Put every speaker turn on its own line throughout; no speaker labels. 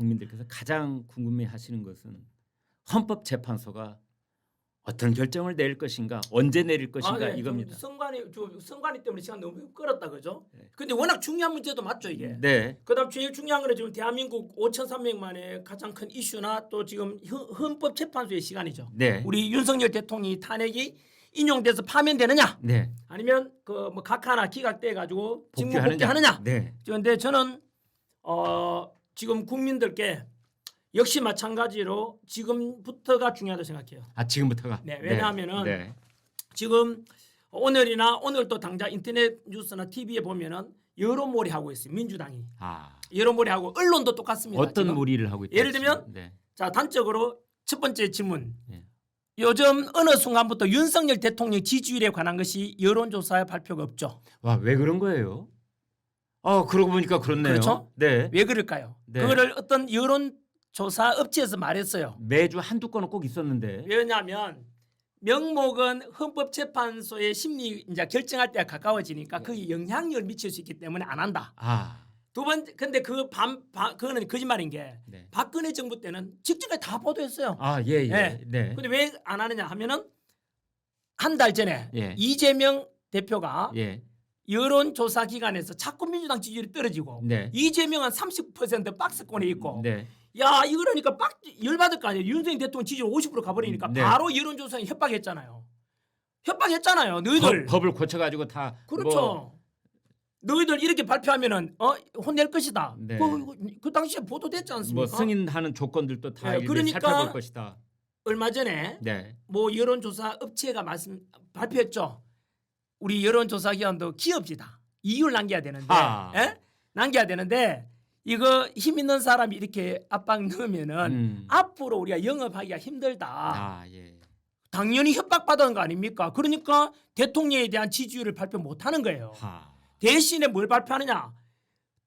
국민들께서 가장 궁금해하시는 것은 헌법재판소가 어떤 결정을 내릴 것인가, 언제 내릴 것인가
네.
이겁니다.
선관위 때문에 시간 너무 끌었다 그죠?
네.
근데 워낙 중요한 문제도 맞죠 이게.
네,
그다음 제일 중요한 거는 지금 대한민국 5,300만의 가장 큰 이슈나 또 지금 헌법재판소의 시간이죠.
네,
우리 윤석열 대통령이 탄핵이 인용돼서 파면되느냐,
네.
아니면 그 뭐 각하나 기각돼 가지고 직무
복귀하느냐?
복귀하느냐.
네,
그런데 저는 지금 국민들께 역시 마찬가지로 지금부터가 중요하다고 생각해요.
아 지금부터가.
네, 왜냐하면은
네,
지금 오늘이나 오늘 또 당장 인터넷 뉴스나 TV에 보면은 여론몰이 하고 있어요. 민주당이
아
여론몰이 하고 언론도 똑같습니다.
어떤
지금.
무리를 하고 있다?
예를 들면
네,
자 단적으로 첫 번째 질문.
네.
요즘 어느 순간부터 윤석열 대통령 지지율에 관한 것이 여론조사에 발표가 없죠.
와 왜 그런 거예요? 그러고 보니까 그렇네요.
그렇죠?
네,
왜 그럴까요?
네.
그거를 어떤 여론조사 업체에서 말했어요.
매주 한두 건은 꼭 있었는데.
왜냐하면 명목은 헌법재판소의 심리 이제 결정할 때가 가까워지니까 그게 영향력을 미칠 수 있기 때문에 안 한다.
아,
두 번째, 근데 그거는 거짓말인 게
네.
박근혜 정부 때는 직전까지 다 보도했어요.
아, 예, 예.
네.
네.
근데 왜 안 하느냐 하면은 한 달 전에
예.
이재명 대표가
예.
여론조사 기관에서 자꾸 민주당 지지율이 떨어지고
네.
이재명은 30% 박스권에 있고
네.
야 이러니까 열받을 거 아니에요. 윤석열 대통령 지지율 50% 가버리니까
네.
바로 여론조사에 협박했잖아요. 협박했잖아요. 너희들.
법을 고쳐 가지고 다
그렇죠. 너희들 이렇게 발표하면은 혼낼 것이다.
네.
그 당시에 보도됐지 않습니까?
뭐 승인하는 조건들도 다
네,
일일이
그러니까
살펴볼 것이다.
얼마 전에
네.
뭐 여론조사 업체가 발표했죠. 우리 여론조사 기관도 기업지다. 이율 남겨야 되는데, 예? 남겨야 되는데 이거 힘 있는 사람이 이렇게 압박 넣으면은 앞으로 우리가 영업하기가 힘들다.
아, 예.
당연히 협박받은 거 아닙니까? 그러니까 대통령에 대한 지지율을 발표 못하는 거예요.
하.
대신에 뭘 발표하느냐?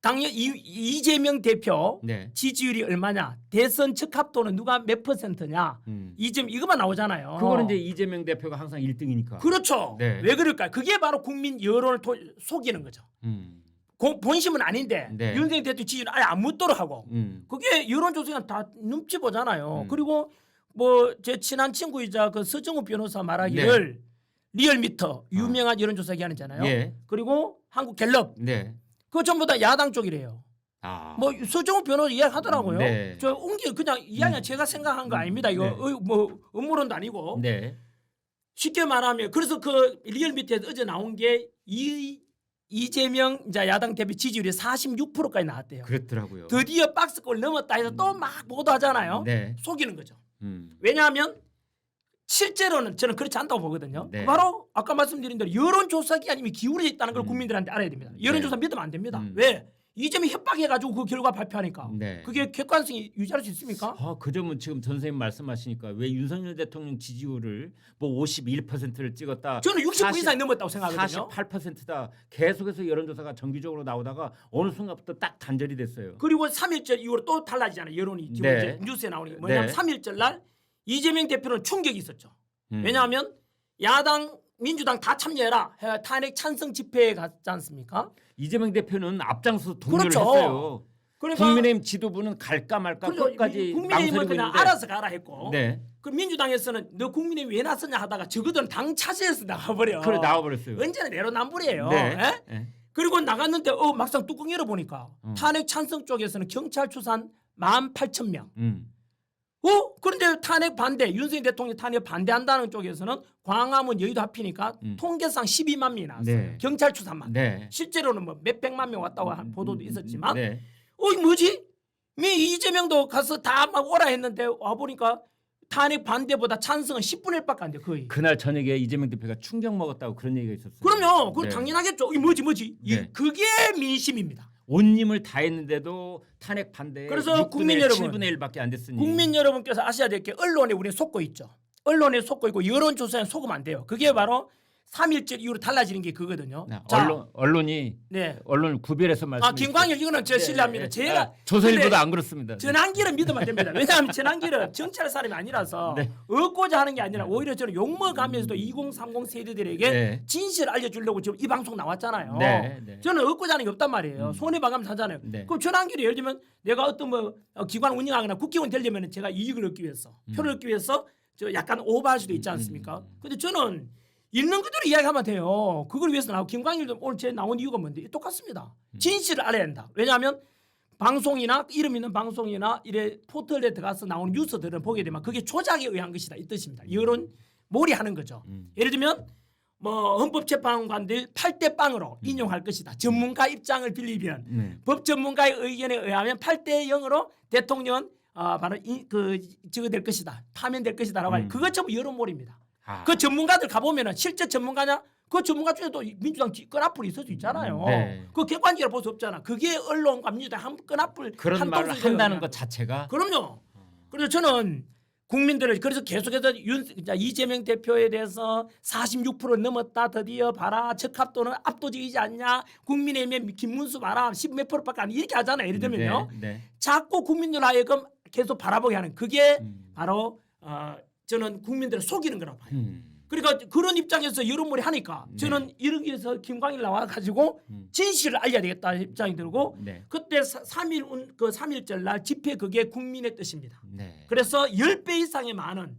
당연 이재명 대표
네.
지지율이 얼마냐? 대선 적합도는 누가 몇 %냐? 이것만 나오잖아요.
그거는 이제 이재명 대표가 항상 1등이니까.
그렇죠.
네.
왜 그럴까요? 그게 바로 국민 여론을 속이는 거죠. 본심은 아닌데
네.
윤석열 대통령 지지율 아예 안 묻도록 하고 그게 여론조사가 다 눈치 보잖아요. 그리고 뭐 제 친한 친구이자 그 서정우 변호사 말하기를
네.
리얼미터 유명한 여론조사 기관이잖아요.
예.
그리고 한국갤럽
네.
그거 전부 다 야당 쪽이래요.
아.
뭐 서정우 변호사 이야기하더라고요.
네.
저 옮기 그냥 이야기는 제가 생각한 거 아닙니다. 이거
네.
뭐 음모론도 아니고
네.
쉽게 말하면 그래서 그 리얼미터에서 어제 나온 게 이재명 이제 야당 대표 지지율이 46%까지 나왔대요.
그렇더라고요.
드디어 박스권을 넘었다 해서 또 막 보도하잖아요.
네.
속이는 거죠.
음.
왜냐하면 실제로는 저는 그렇지 않다고 보거든요.
네.
바로 아까 말씀드린 대로 여론조사 기관이 기울어져 있다는 걸 국민들한테 알아야 됩니다. 여론조사 믿으면 안 됩니다. 왜? 이재명이 협박해가지고 그 결과 발표하니까
네.
그게 객관성이 유지할 수 있습니까?
그 점은 지금 전 선생님 말씀하시니까 왜 윤석열 대통령 지지율을 뭐 51%를 찍었다.
저는 69 이상이 넘었다고 생각하거든요.
48%다. 계속해서 여론조사가 정기적으로 나오다가 어느 순간부터 딱 단절이 됐어요.
그리고 3.1절 이후로 또 달라지잖아요. 여론이 지금
네.
이제 뉴스에 나오는 게 뭐냐면
네.
3.1절 날 이재명 대표는 충격이 있었죠. 왜냐하면 야당 민주당 다 참여해라 탄핵 찬성 집회에 갔지 않습니까?
이재명 대표는 앞장서서 동료를
그렇죠.
했어요.
그러니까
국민의힘 지도부는 갈까 말까
그렇죠.
끝까지
국민의힘은
망설이고
그냥
있는데.
알아서 가라 했고
네.
그 민주당에서는 너 국민의힘 왜 나서냐 하다가 적어도 당 차지해서 나가버려.
그래 나와버렸어요.
언제나 내로남불이에요.
네.
예?
네.
그리고 나갔는데 막상 뚜껑 열어보니까 탄핵 찬성 쪽에서는 경찰 추산 18,000명. 그런데 탄핵 반대, 윤석열 대통령 탄핵 반대한다는 쪽에서는 광화문 여의도 합히니까 통계상 12만 명이 나왔어요.
네.
경찰 추산만.
네.
실제로는 뭐 몇백만 명 왔다고 한 보도도 있었지만
네.
뭐지? 이재명도 가서 다 막 오라 했는데 와보니까 탄핵 반대보다 찬성은 10분의 1밖에 안 돼 거의.
그날 저녁에 이재명 대표가 충격 먹었다고 그런 얘기가 있었어요.
그럼요. 그건
네.
당연하겠죠. 뭐지?
네.
그게 민심입니다.
온 힘을 다했는데도 탄핵 반대에
그래서
6분의
국민
1,
여러분,
7분의 1밖에 안 됐으니.
국민 여러분께서 아셔야 될 게 언론에 우리는 속고 있죠. 언론에 속고 있고 여론조사에 속으면 안 돼요. 그게 바로 3.1절 이후로 달라지는 게 그거든요.
언론이
네.
언론을 구별해서 말씀해
김광일 이거는 저 신뢰합니다. 제가
조선일보도 안 그렇습니다.
전환기를 믿으면 됩니다. 왜냐하면 전환기는 정치할 사람이 아니라서
네.
얻고자 하는 게 아니라 오히려 저는 욕먹으면서도 2030 세대들에게
네.
진실을 알려주려고 지금 이 방송 나왔잖아요.
네. 네.
저는 얻고자 하는 게 없단 말이에요. 손해 봐가면서 하잖아요.
네.
그럼 전환기를 예를 들면 내가 어떤 뭐 기관 운영하거나 국회의원 되려면 제가 이익을 얻기 위해서 표를 얻기 위해서 저 약간 오버할 수도 있지 않습니까? 근데 저는 있는 그대로 이야기하면 돼요. 그걸 위해서 나오고 김광일도 오늘 제 나온 이유가 뭔데? 똑같습니다. 진실을 알아야 한다. 왜냐하면 방송이나 이름 있는 방송이나 이래 포털에 들어가서 나오는 뉴스들은 보게 되면 그게 조작에 의한 것이다 이 뜻입니다. 여론 몰이하는 거죠. 예를 들면 뭐 헌법재판관들 8대 0으로 인용할 것이다. 전문가 입장을 빌리면 법 전문가의 의견에 의하면 8대 0으로 대통령은 바로 저거 될 것이다. 파면될 것이다라고 하니 그것 전부 여론몰입니다. 그 전문가들 가보면은 실제 전문가냐? 그 전문가 중에도 민주당 끈앞불이 있을 수 있잖아요.
네.
그 객관적으로 볼 수 없잖아. 그게 언론과 민주당 한 끈앞불
그런 말을 한다는 것 자체가
그럼요. 그래서 저는 국민들을 그래서 계속해서 이재명 대표에 대해서 46% 넘었다 드디어 봐라 적합도는 압도적이지 않냐 국민의힘의 김문수 봐라 10몇 프로밖에 안 이렇게 하잖아요. 예를 들면요. 자꾸 국민들 하여금 계속 바라보게 하는 그게 바로 저는 국민들을 속이는 거라고 봐요. 그러니까 그런 입장에서 여론몰이 하니까 저는 이렇게 해서 김광일 나와가지고 진실을 알려야 되겠다 입장이 들고 그때 3.1절 날 집회 그게 국민의 뜻입니다. 그래서 10배 이상의 많은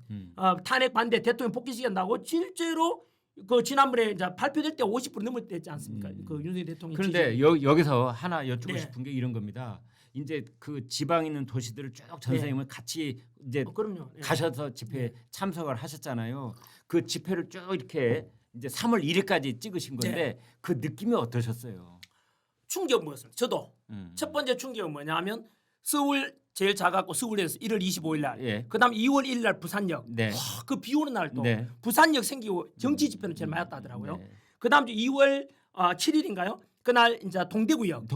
탄핵 반대 대통령 복귀시킨다고 실제로 그 지난번에 이제 발표될 때 50% 넘을 때 했지 않습니까? 그 윤석열 대통령.
그런데 여기서 하나 여쭙고 싶은 게 이런 겁니다. 이제 그 지방에 있는 도시들을 쭉 전선생님을 같이 이제
그럼요.
가셔서 집회에 참석을 하셨잖아요. 그 집회를 쭉 이렇게 이제 3월 1일까지 찍으신 건데 그 느낌이 어떠셨어요?
충격 뭐였습니까? 저도 첫 번째 충격은 뭐냐면 서울 제일 작았고 서울에서 1월 25일 날, 그다음 2월 1일 날 부산역, 그 비 오는 날 또 부산역 생기고 정치 집회는 제일 많았다 하더라고요. 그다음 주 2월 7일인가요? 그날 이제 동대구역.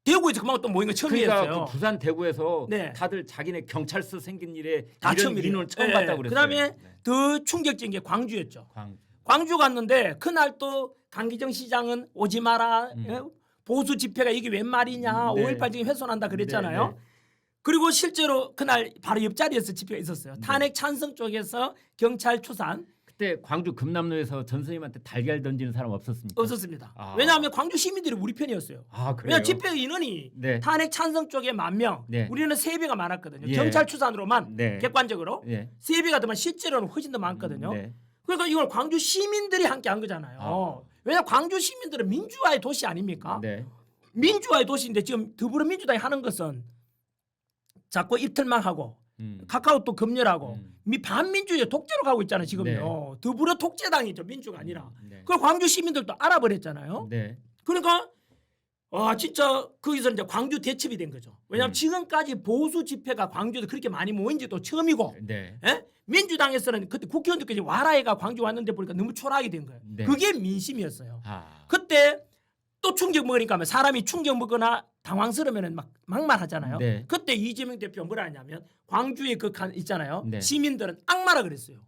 대구에서 그만 또 모인 거 처음이었어요.
그러니까 그 부산 대구에서 다들 자기네 경찰서 생긴 일에
다
이런 민원을 처음 봤다고 그랬어요.
그다음에 더 충격적인 게 광주였죠. 광주 갔는데 그날 또 강기정 시장은 오지 마라. 보수 집회가 이게 웬 말이냐. 5.18 지금 훼손한다 그랬잖아요. 그리고 실제로 그날 바로 옆자리에서 집회가 있었어요. 탄핵 찬성 쪽에서 경찰 추산.
그때 광주 금남로에서 전 선생님한테 달걀 던지는 사람 없었습니까?
없었습니다. 왜냐하면 광주 시민들이 우리 편이었어요.
그래요?
왜냐하면 집회 인원이 탄핵 찬성 쪽에 10,000명, 우리는 3배가 많았거든요. 경찰 추산으로만 객관적으로 3배가 더만 실제로는 훨씬 더 많거든요. 그러니까 이걸 광주 시민들이 함께 한 거잖아요. 왜냐하면 광주 시민들은 민주화의 도시 아닙니까? 민주화의 도시인데 지금 더불어민주당이 하는 것은 자꾸 입틀만 하고 카카오톡 검열하고 반민주주의 독재로 가고 있잖아요 지금요. 더불어 독재당이죠 민주가 아니라. 그걸 광주 시민들도 알아버렸잖아요. 그러니까 진짜 거기서 이제 광주 대첩이 된 거죠. 왜냐하면 지금까지 보수 집회가 광주에서 그렇게 많이 모인 지도 처음이고 민주당에서는 그때 국회의원들까지 와라해가 광주 왔는데 보니까 너무 초라하게 된 거예요. 그게 민심이었어요. 그때 또 충격 먹으니까 사람이 충격 먹거나 당황스러우면 막 막말하잖아요. 그때 이재명 대표가 뭐라 하냐면 광주에 그 간 있잖아요. 시민들은 악마라 그랬어요.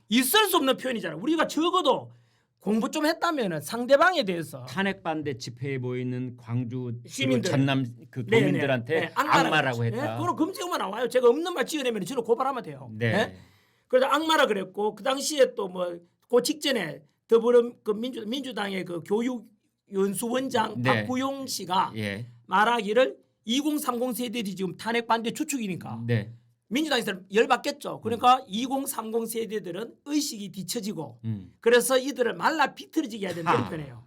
있을 수 없는 표현이잖아요. 우리가 적어도 공부 좀 했다면 상대방에 대해서
탄핵 반대 집회에 모이는 광주
시민들
전남 그 도민들한테 악마라고 했다.
그럼 검색어만 나와요. 제가 없는 말 지어내면 저를 고발하면 돼요. 그래서 악마라 그랬고 그 당시에 또 뭐 그 직전에 더불어 그 민주당의 그 교육 연수원장 박구용 씨가 말하기를 2030 세대들이 지금 탄핵 반대 주축이니까 민주당에서 열받겠죠. 그러니까 2030 세대들은 의식이 뒤처지고 그래서 이들을 말라 비틀어지게 해야 된다 이런 편이에요.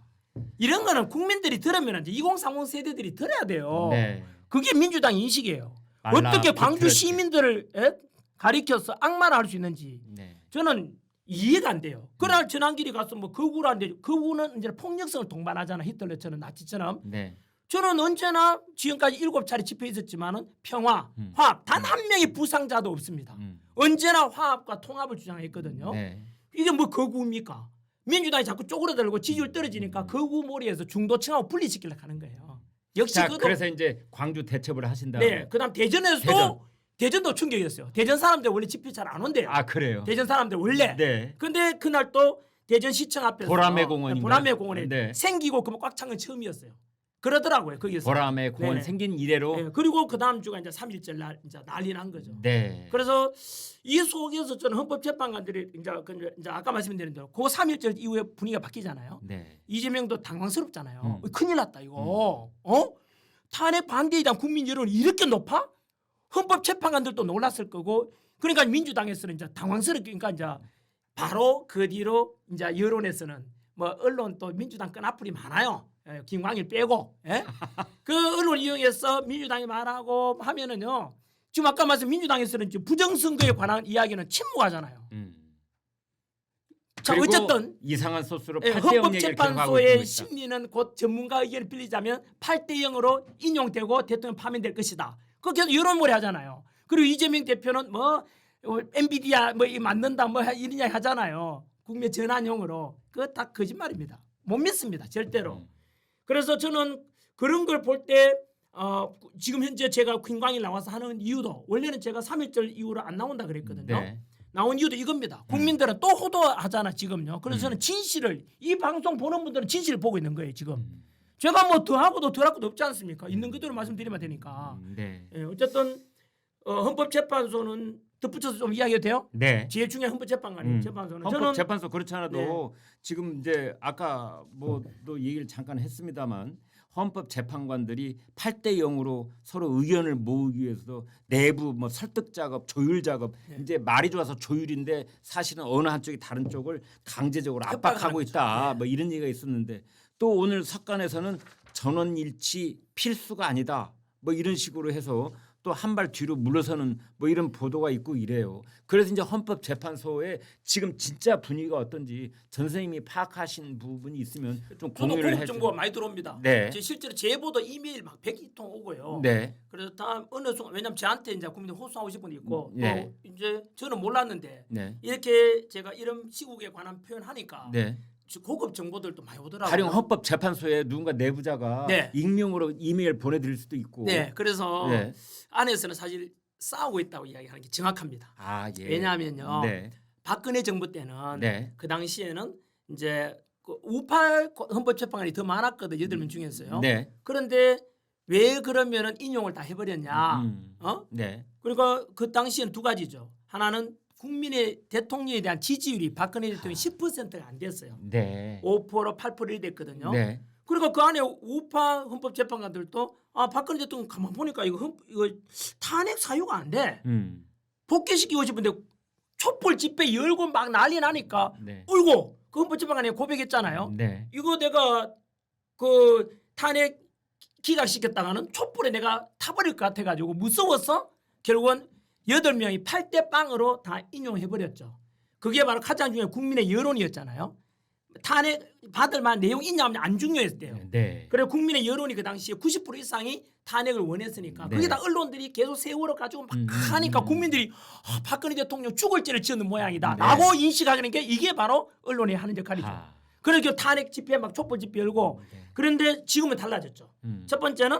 이런 거는 국민들이 들으면 이제 2030 세대들이 들어야 돼요. 그게 민주당 인식이에요. 어떻게 광주 시민들을 가리켜서 악마를 할 수 있는지 저는 이해가 안 돼요. 그날 전환길이 가서 뭐 거구라는데 거구는 이제 폭력성을 동반하잖아. 히틀러처럼 나치처럼. 저는 언제나 지금까지 7차례 집회 있었지만은 평화, 화합 단 한 명의 부상자도 없습니다. 언제나 화합과 통합을 주장했거든요. 이게 뭐 거구입니까? 민주당이 자꾸 쪼그라들고 지지율 떨어지니까 거구몰이에서 중도층하고 분리시키려고 하는 거예요. 역시
그래서 이제 광주 대첩을 하신다.
그다음 대전에서도 대전도 충격이었어요. 대전 사람들 원래 집회 잘 안 온대요.
그래요?
대전 사람들 원래. 근데 그날 또 대전시청 앞에서
보라매 공원인가요?
보라매 공원에
네.
생기고 그만 꽉 찬 건 처음이었어요. 그러더라고요 거기서.
보라매 공원
네네.
생긴 이래로.
네, 그리고 그 다음 주가 이제 3.1절 날 이제 난리 난 거죠.
네.
그래서 이 속에서 저는 헌법재판관들이 이제 아까 말씀드린 대로 그 3.1절 이후에 분위기가 바뀌잖아요.
네.
이재명도 당황스럽잖아요. 큰일 났다 이거. 탄핵 반대에 대한 국민 여론이 이렇게 높아? 헌법재판관들도 놀랐을 거고, 그러니까 민주당에서는 이제 당황스럽게, 그러니까 이제 바로 그 뒤로 이제 여론에서는 뭐 언론 또 민주당 끈앞풀이 많아요. 김광일 빼고, 그 언론 이용해서 민주당이 말하고 하면은요. 지금 아까 말씀 민주당에서는 지금 부정선거에 관한 이야기는 침묵하잖아요. 자,
그리고
어쨌든
이상한 소스로 8대0 얘기를 계속하고
헌법재판소의
있습니다.
심리는 곧 전문가 의견을 빌리자면 8대0으로 인용되고 대통령 파면될 것이다. 그렇게 해서 여론몰이 하잖아요. 그리고 이재명 대표는 뭐 엔비디아 뭐 맞는다 뭐 이런 이야기 하잖아요. 국내 전환용으로. 그거 다 거짓말입니다. 못 믿습니다. 절대로. 그래서 저는 그런 걸 볼 때 지금 현재 제가 김광일 나와서 하는 이유도 원래는 제가 3.1절 이후로 안 나온다 그랬거든요.
네.
나온 이유도 이겁니다. 국민들은 또 호도하잖아 지금요. 그래서 저는 진실을, 이 방송 보는 분들은 진실을 보고 있는 거예요 지금. 제가 뭐 더하고도 덜할 것도 없지 않습니까? 있는 그대로 말씀드리면 되니까.
네.
예, 어쨌든 헌법재판소는 덧붙여서 좀 이야기해도 돼요?
네.
제일 중요한 헌법재판관이에요. 재판소는.
헌법재판소 그렇지 않아도
네.
지금 이제 아까 뭐또 얘기를 잠깐 했습니다만 헌법재판관들이 8대0으로 서로 의견을 모으기 위해서 내부 뭐 설득 작업, 조율 작업, 이제 말이 좋아서 조율인데 사실은 어느 한쪽이 다른 쪽을 강제적으로 압박하고 있다. 뭐 이런 얘기가 있었는데 또 오늘 석간에서는 전원일치 필수가 아니다. 뭐 이런 식으로 해서 또 한 발 뒤로 물러서는 뭐 이런 보도가 있고 이래요. 그래서 이제 헌법재판소에 지금 진짜 분위기가 어떤지 전 선생님이 파악하신 부분이 있으면 좀
저도
공유를
고급
해주세요.
정보가 많이 들어옵니다.
네.
실제로 제보도 이메일 막 100통 오고요.
네.
그래서 다 어느 순간 왜냐면 저한테 이제 국민들 호소하고 싶은 분 있고
네.
또 이제 저는 몰랐는데
네.
이렇게 제가 이런 시국에 관한 표현하니까
네.
고급 정보들도 많이 오더라고요.
가령 헌법재판소에 누군가 내부자가
네.
익명으로 이메일 보내드릴 수도 있고.
네, 그래서
네.
안에서는 사실 싸우고 있다고 이야기하는 게 정확합니다.
아, 예.
왜냐하면요,
네.
박근혜 정부 때는
네.
그 당시에는 이제 그 우파 헌법재판관이 더 많았거든 8명 중에서요.
네.
그런데 왜 그러면은 인용을 다 해버렸냐?
네.
그러니까 그 당시에는 두 가지죠. 하나는 국민의 대통령에 대한 지지율이 박근혜 대통령이 10%가 안 됐어요.
네.
5% 8% 됐거든요.
네.
그러니까 그 안에 우파 헌법재판관들도 박근혜 대통령 가만 보니까 이거 탄핵 사유가 안 돼. 복귀시키고 싶은데 촛불 집회 열고 막 난리 나니까
네.
울고 그 헌법재판관이 고백했잖아요.
네.
이거 내가 그 탄핵 기각시켰다가는 촛불에 내가 타버릴 것 같아가지고 무서워서 결국은 8명이 8대 0으로 다 인용해버렸죠. 그게 바로 가장 중요한 국민의 여론이었잖아요. 탄핵 받을 만한 내용 있냐 하면 안 중요했대요.
네.
그래서 국민의 여론이 그 당시에 90% 이상이 탄핵을 원했으니까
네.
그게 다 언론들이 계속 세월호 가지고 막 하니까 국민들이 박근혜 대통령 죽을 죄를 지었는 모양이다
네.
라고 인식하는 게 이게 바로 언론이 하는 역할이죠.
아.
그러니까 탄핵 집회 막 촛불 집회 열고
네.
그런데 지금은 달라졌죠. 첫 번째는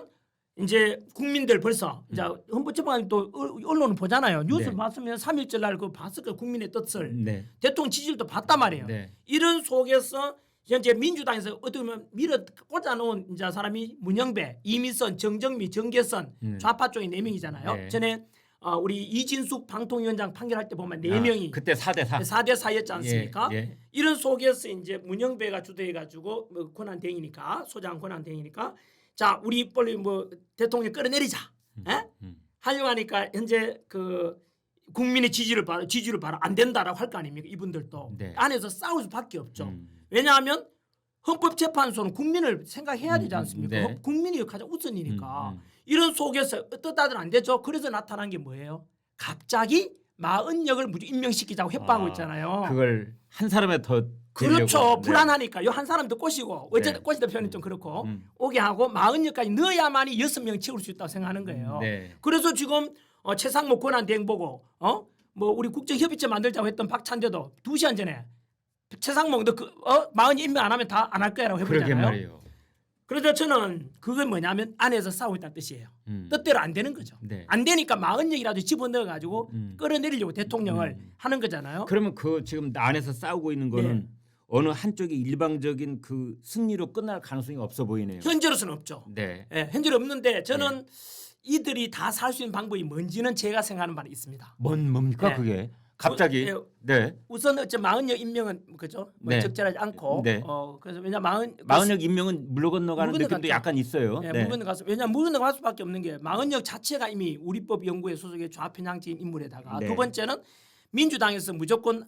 이제 국민들 벌써 이제 헌법재판관이 또 언론을 보잖아요. 뉴스를
네.
봤으면 3.1절 날 그거 봤을 거예요. 국민의 뜻을.
네.
대통령 지지율도 봤단 말이에요.
네.
이런 속에서 현재 민주당에서 어떻게 보면 밀어 꽂아놓은 이제 사람이 문영배, 이미선, 정정미, 정계선 좌파 쪽에 4명이잖아요.
네.
전에 우리 이진숙 방통위원장 판결할 때 보면 4명이
그때 4대 4.
4대 4였지 않습니까?
예, 예.
이런 속에서 이제 문영배가 주도해가지고 뭐 권한대행이니까 소장 권한대행이니까 자 우리 빨리 뭐 대통령 끌어내리자. 하려고 하니까 현재 그 국민의 지지를 바로 안 된다라고 할 거 아닙니까? 이분들도
네.
안에서 싸울 수밖에 없죠. 왜냐하면 헌법재판소는 국민을 생각해야 되지 않습니까?
네.
국민이 가장 우선이니까 이런 속에서 뜻다들 안 되죠. 그래서 나타난 게 뭐예요? 갑자기 마은역을 임명시키자고 협박하고 있잖아요.
그걸 한 사람에 더
그렇죠.
되려고.
불안하니까 요 한 사람도 꼬시고 어쨌든
네.
꼬시다 표현이 좀 그렇고 오게 하고 마은역까지 넣어야만이 6명 채울 수 있다고 생각하는 거예요.
네.
그래서 지금 최상목 권한대행 보고 뭐 우리 국정협의체 만들자고 했던 박찬대도 2시간 전에 최상목 너 마흔 임명 안 하면 다 안 할 거야라고
그러게
해버리잖아요.
말이에요.
그래서 저는 그건 뭐냐면 안에서 싸우고 있다는 뜻이에요. 뜻대로 안 되는 거죠.
네.
안 되니까 40명이라도 집어넣어 가지고 끌어내리려고 대통령을 하는 거잖아요.
그러면 그 지금 안에서 싸우고 있는 거는 어느 한쪽이 일방적인 그 승리로 끝날 가능성이 없어 보이네요.
현재로서는 없죠.
네.
예, 현재로 없는데 저는 이들이 다 살 수 있는 방법이 뭔지는 제가 생각하는 바는 있습니다.
뭡니까
네.
그게? 갑자기. 네.
우선 어째 마흔역 임명은 그죠? 뭐
네.
적절하지 않고
네.
그래서 왜냐 마흔역
임명은 물 건너가는
물
느낌도
건너갔죠.
약간 있어요.
네,
네.
물 건너가서 왜냐 물 건너갈 수밖에 없는 게 마흔역 자체가 이미 우리법 연구회 소속의 좌편향적인 인물에다가
네.
두 번째는 민주당에서 무조건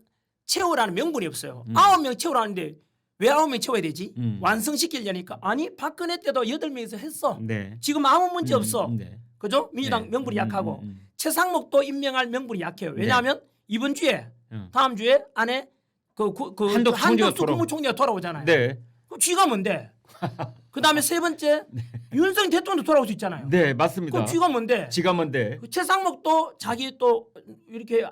채우라는 명분이 없어요. 9명 채우라는데 왜 9명 채워야 되지? 완성시키려니까 아니 박근혜 때도 8명에서 했어.
네.
지금 아무 문제 없어.
네.
그죠? 민주당
네.
명분이 약하고 최상목도 임명할 명분이 약해요. 왜냐하면 이번 주에 다음 주에 안에 한덕수 국무총리가 돌아오잖아요.
네.
그럼 쥐가 뭔데? 그다음에 세 번째 윤석열 대통령도 돌아올 수 있잖아요.
네, 맞습니다.
그럼 쥐가 뭔데?
지가 뭔데?
그 최상목도 자기 또 이렇게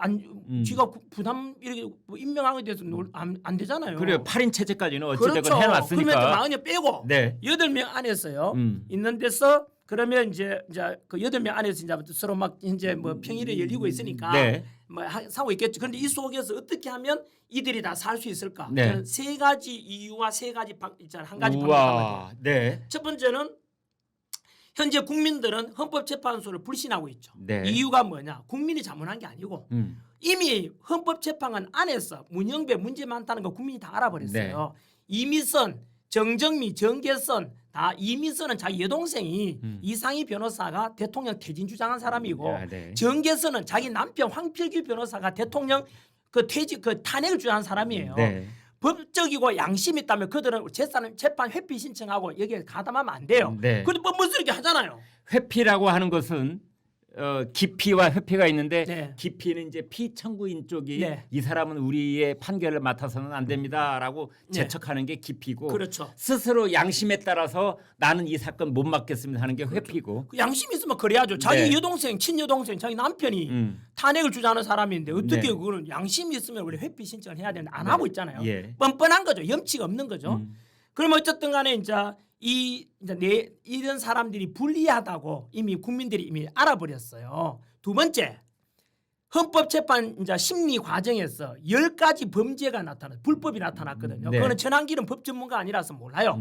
쥐가 부담 이렇게 뭐 임명하는 데 대해서 안 되잖아요.
그래요. 8인 체제까지는 어찌됐건
그렇죠.
해놨으니까.
그러면 마흔여 빼고
네.
8명 안에서요. 있는 데서 그러면 이제 그 8명 안에서 이제 서로 막 이제 뭐 평일에 열리고 있으니까
네.
뭐 사고 있겠죠. 그런데 이 속에서 어떻게 하면 이들이 다 살 수 있을까?
네.
저는 세 가지 이유와 세 가지 있잖아요. 한 가지
우와.
방법이
네.
첫 번째는 현재 국민들은 헌법재판소를 불신하고 있죠.
네.
이유가 뭐냐? 국민이 잘못한 게 아니고 이미 헌법재판관 안에서 문영배 문제 많다는 거 국민이 다 알아버렸어요. 이미선, 정정미, 정계선 다 이미선은 자기 여동생이 이상희 변호사가 대통령 퇴진 주장한 사람이고
네.
정계선은 자기 남편 황필규 변호사가 대통령 탄핵을 주장한 사람이에요.
네.
법적이고 양심이 있다면 그들은 재판 회피 신청하고 여기에 가담하면 안 돼요.
네.
그런데 뻔뻔스럽게 하잖아요.
회피라고 하는 것은 기피와 회피가 있는데
네.
기피는 이제 피청구인 쪽이
네.
이 사람은 우리의 판결을 맡아서는 안 됩니다라고
네.
재척하는 게 기피고
그렇죠.
스스로 양심에 따라서 나는 이 사건 못 맡겠습니다 하는 게 회피고.
그 양심이 있으면 그래야죠. 자기
네.
여동생, 친여동생, 자기 남편이 탄핵을 주장하는 사람인데 어떻게
네.
그거는 양심이 있으면 우리 회피 신청을 해야 되는데 안 하고 있잖아요.
예.
뻔뻔한 거죠. 염치가 없는 거죠. 그럼 어쨌든 간에 이런 사람들이 불리하다고 이미 국민들이 이미 알아버렸어요. 두 번째, 헌법재판 심리 과정에서 10가지 범죄가 불법이 나타났거든요.
네.
그거는 전환기는 법 전문가 아니라서 몰라요.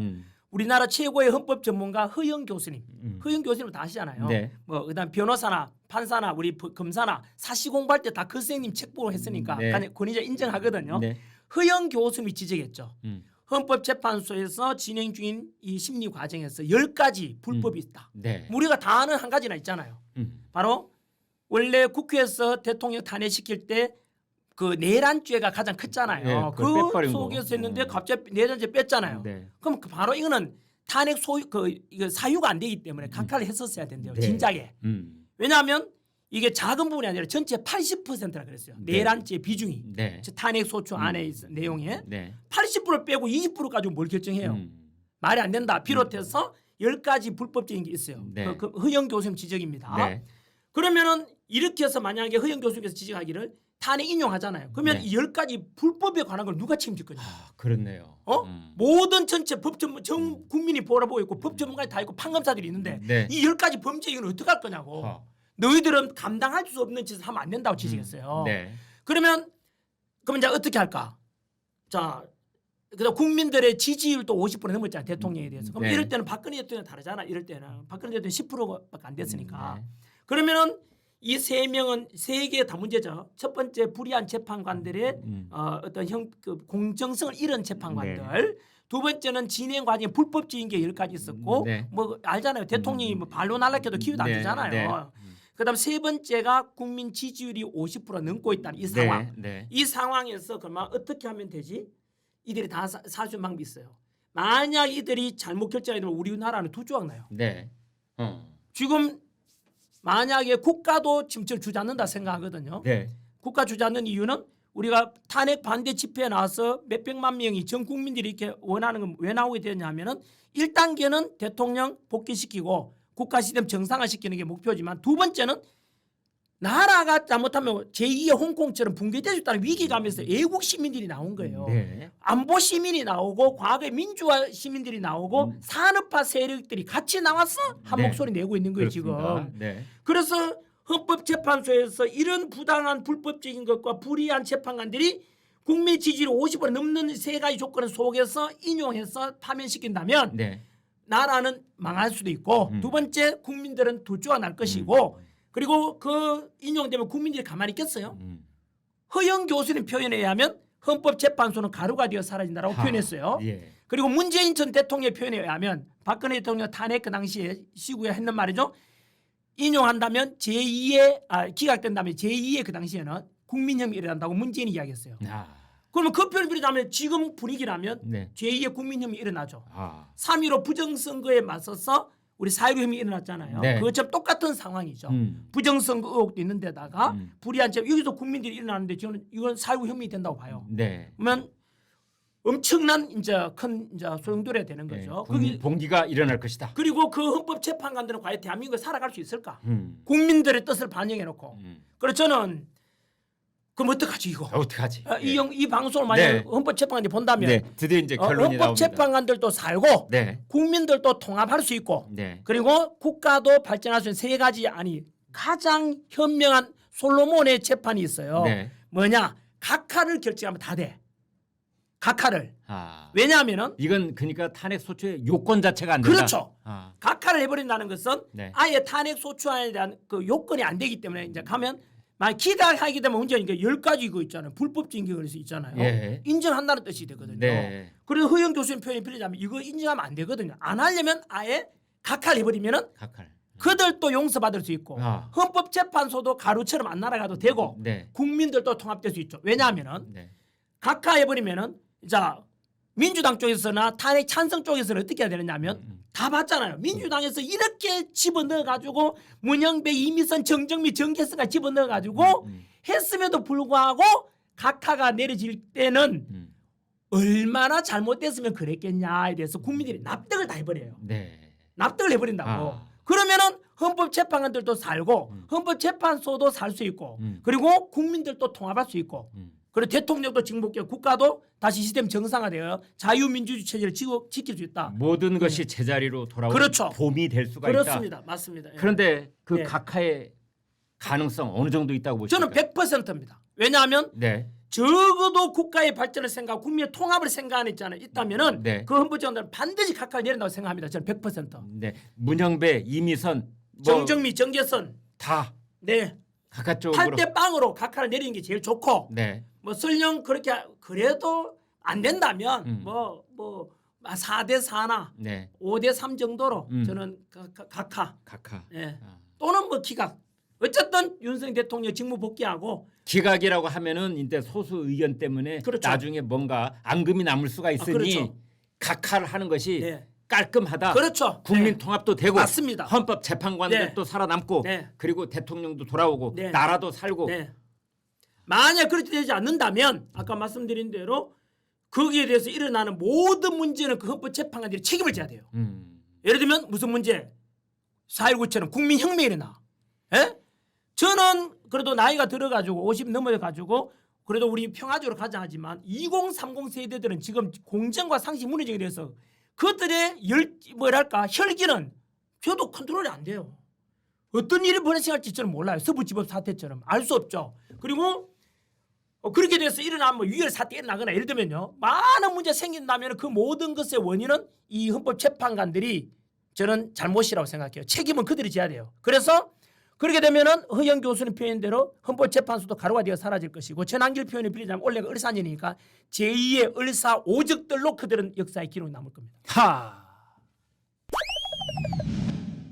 우리나라 최고의 헌법 전문가 허영 교수님, 허영 교수님 다 아시잖아요.
네.
뭐 그다음 변호사나 판사나 우리 검사나 사시 공부할 때 다 그 선생님 책 보고 했으니까
네.
권위자 인정하거든요.
네.
허영 교수님이 지적했죠. 헌법재판소에서 진행 중인 이 심리 과정에서 10가지 불법이 있다.
네.
우리가 다 아는 한 가지나 있잖아요. 바로 원래 국회에서 대통령 탄핵시킬 때 그 내란죄가 가장 컸잖아요.
네, 그걸
그
빼버린
속에서
거.
했는데 갑자기 내란죄 뺐잖아요.
네.
그럼 바로 이거는 탄핵 이거 사유가 안 되기 때문에 각하를 했었어야 된대요.
네.
진작에. 왜냐하면 이게 작은 부분이 아니라 전체 80%라 그랬어요.
네.
내란죄 비중이.
네.
탄핵 소추 안에 있어 내용에
네.
80% 빼고 20% 가지고 뭘 결정해요? 말이 안 된다. 비롯해서 10가지 불법적인 게 있어요.
네.
그 허영 교수님 지적입니다.
네.
그러면은 이렇게 해서 만약에 허영 교수님께서 지적하기를 탄핵 인용하잖아요. 그러면
네.
이 10가지 불법에 관한 걸 누가 책임질 거냐?
그렇네요.
모든 전체 전 국민이 보라보고 있고 법 전문가들이 다 있고 판검사들이 있는데
네.
이 10가지 범죄 이건 어떻게 할 거냐고. 너희들은 감당할 수 없는 짓을 하면 안 된다고 지적했어요.
네.
그러면 이제 어떻게 할까? 자, 그다음 국민들의 지지율도 50% 넘었잖아요. 대통령에 대해서. 그럼
네.
이럴 때는 박근혜 대통령 다르잖아. 이럴 때는 박근혜 대통령 10%밖에 안 됐으니까.
네.
그러면은 이 세 명은 세 개 다 문제죠. 첫 번째 불의한 재판관들의 어떤 공정성을 잃은 재판관들. 두 번째는 진행 과정에 불법적인 게 10가지 있었고
네.
뭐 알잖아요. 대통령이 뭐 발로 날락해도 기회도 안
네.
되잖아요.
네.
그다음 세 번째가 국민 지지율이 50% 넘고 있다는 이 상황.
네.
이 상황에서 그러면 어떻게 하면 되지? 이들이 다 살 수 있는 방법이 있어요. 만약 이들이 잘못 결정하게 되면 우리나라는 두 조각 나요.
네.
지금 만약에 국가도 지금 주지 않는다 생각하거든요.
네.
국가 주지 않는 이유는 우리가 탄핵 반대 집회에 나와서 몇백만 명이 전 국민들이 이렇게 원하는 건 왜 나오게 되냐면은 1단계는 대통령 복귀시키고 국가 시스템 정상화시키는 게 목표지만 두 번째는 나라가 잘못하면 제2의 홍콩처럼 붕괴될 수 있다는 위기감에서 애국 시민들이 나온 거예요.
네.
안보 시민이 나오고 과거의 민주화 시민들이 나오고 산업화 세력들이 같이 나와서 한
네.
목소리 내고 있는 거예요.
그렇습니다.
지금.
네.
그래서 헌법재판소에서 이런 부당한 불법적인 것과 불의한 재판관들이 국민 지지율 50% 넘는 세 가지 조건 속에서 인용해서 파면시킨다면
네.
나라는 망할 수도 있고 두 번째 국민들은 두조가 날 것이고 그리고 그 인용되면 국민들이 가만히 있겠어요? 허영 교수님 표현에 의하면 헌법재판소는 가루가 되어 사라진다라고 표현했어요.
예.
그리고 문재인 전 대통령의 표현에 의하면 박근혜 대통령 탄핵 그 당시에 시구에 했는 말이죠. 인용한다면 기각된다면 제2의 그 당시에는 국민혁명이 일어난다고 문재인이 이야기했어요. 그러면 그 표현을 빌리자면 지금 분위기라면
네.
제2의 국민혁명이 일어나죠. 3.15 부정선거에 맞서서 우리 4.16 혁명이 일어났잖아요.
네.
그것처럼 똑같은 상황이죠. 부정선거 의혹도 있는 데다가 불이한 채 여기서 국민들이 일어나는데 저는 이건 4.19 혁명이 된다고 봐요.
네.
그러면 엄청난 이제 큰 이제 소용돌이가 되는
네.
거죠.
봉기가 일어날 것이다.
그리고 그 헌법재판관들은 과연 대한민국에 살아갈 수 있을까? 국민들의 뜻을 반영해놓고. 그래서 저는 그럼 어떡하지 이거?
어떡하지?
이 방송을 만약
네.
헌법재판관이 본다면
네. 드디어 이제 결론이 나옵니다.
헌법재판관들도 살고
네.
국민들도 통합할 수 있고
네.
그리고 국가도 발전할 수 있는 세 가지 가장 현명한 솔로몬의 재판이 있어요.
네.
뭐냐? 각하를 결정하면 다 돼. 각하를.
아.
왜냐하면은
이건 그러니까 탄핵 소추의 요건 자체가 안 된다.
그렇죠.
아.
각하를 해버린다는 것은
네.
아예 탄핵 소추안에 대한 그 요건이 안 되기 때문에 이제 가면 만약 기각하게 되면 문제는 10가지 이거 있잖아요. 불법적인 게 있잖아요.
예.
인정한다는 뜻이 되거든요.
네.
그래서 허영 교수님 표현이 빌리자면 이거 인정하면 안 되거든요. 안 하려면 아예 각하를 해버리면은
각할.
그들도 용서받을 수 있고
아.
헌법재판소도 가루처럼 안 날아가도 되고
네.
국민들도 통합될 수 있죠. 왜냐하면은
네.
각하해버리면은 자 민주당 쪽에서나 탄핵 찬성 쪽에서는 어떻게 해야 되느냐면 다 봤잖아요. 민주당에서 이렇게 집어넣어가지고 문영배, 이미선, 정정미, 정계승가 집어넣어가지고 했음에도 불구하고 각하가 내려질 때는 얼마나 잘못됐으면 그랬겠냐에 대해서 국민들이 납득을 다 해버려요.
네.
납득을 해버린다고.
아.
그러면은 헌법재판관들도 살고 헌법재판소도 살 수 있고 그리고 국민들도 통합할 수 있고 그리고 대통령도 직무격 국가도 다시 시스템 정상화되어 자유민주주의 체제를 지킬 수 있다.
모든 것이 제자리로 돌아오는
그렇죠.
봄이 될 수가
그렇습니다.
있다.
맞습니다. 예.
그런데 그
네.
각하의 가능성 어느 정도 있다고 보십니까?
저는 100%입니다. 왜냐하면
네.
적어도 국가의 발전을 생각, 국민의 통합을 생각하는 있다면은
네.
그 헌법재판관들은 반드시 각하를 내린다고 생각합니다. 저는 100%.
네. 문영배, 이미선,
정정미, 정계선
다
네.
각하 쪽으로
8대 빵으로 각하를 내리는 게 제일 좋고
네.
뭐 설령 그렇게 그래도 안 된다면 뭐 4대 4나
네.
5대 3 정도로 저는 각하
각하.
예.
아.
또는 뭐 기각 어쨌든 윤석열 대통령 직무 복귀하고
기각이라고 하면은 이제 소수 의견 때문에
그렇죠.
나중에 뭔가 앙금이 남을 수가 있으니
그렇죠.
각하를 하는 것이
네.
깔끔하다.
그렇죠.
국민
네.
통합도 되고
맞습니다.
헌법 재판관들도
네.
살아남고
네.
그리고 대통령도 돌아오고
네.
나라도 살고
네. 만약 그렇게 되지 않는다면 아까 말씀드린 대로 거기에 대해서 일어나는 모든 문제는 그 헌법재판관들이 책임을 져야 돼요. 예를 들면 무슨 문제? 4.19처럼 국민혁명이 일어나. 예? 저는 그래도 나이가 들어가지고 50 넘어가지고 그래도 우리 평화적으로 가자 하지만 2030 세대들은 지금 공정과 상식 무너지게 돼서 그들의 혈기는 저도 컨트롤이 안 돼요. 어떤 일이 벌어질지 저는 몰라요. 서부지법 사태처럼 알 수 없죠. 그리고 그렇게 돼서 일어나면 유혈 사태 일어나거나 예를 들면요. 많은 문제 생긴다면 그 모든 것의 원인은 이 헌법재판관들이 저는 잘못이라고 생각해요. 책임은 그들이 져야 돼요. 그래서 그렇게 되면은 허영 교수님 표현대로 헌법재판소도 가루가 되어 사라질 것이고 전한길 표현을 빌리자면 원래가 을사년이니까 제2의 을사 오적들로 그들은 역사의 기록이 남을 겁니다.
하.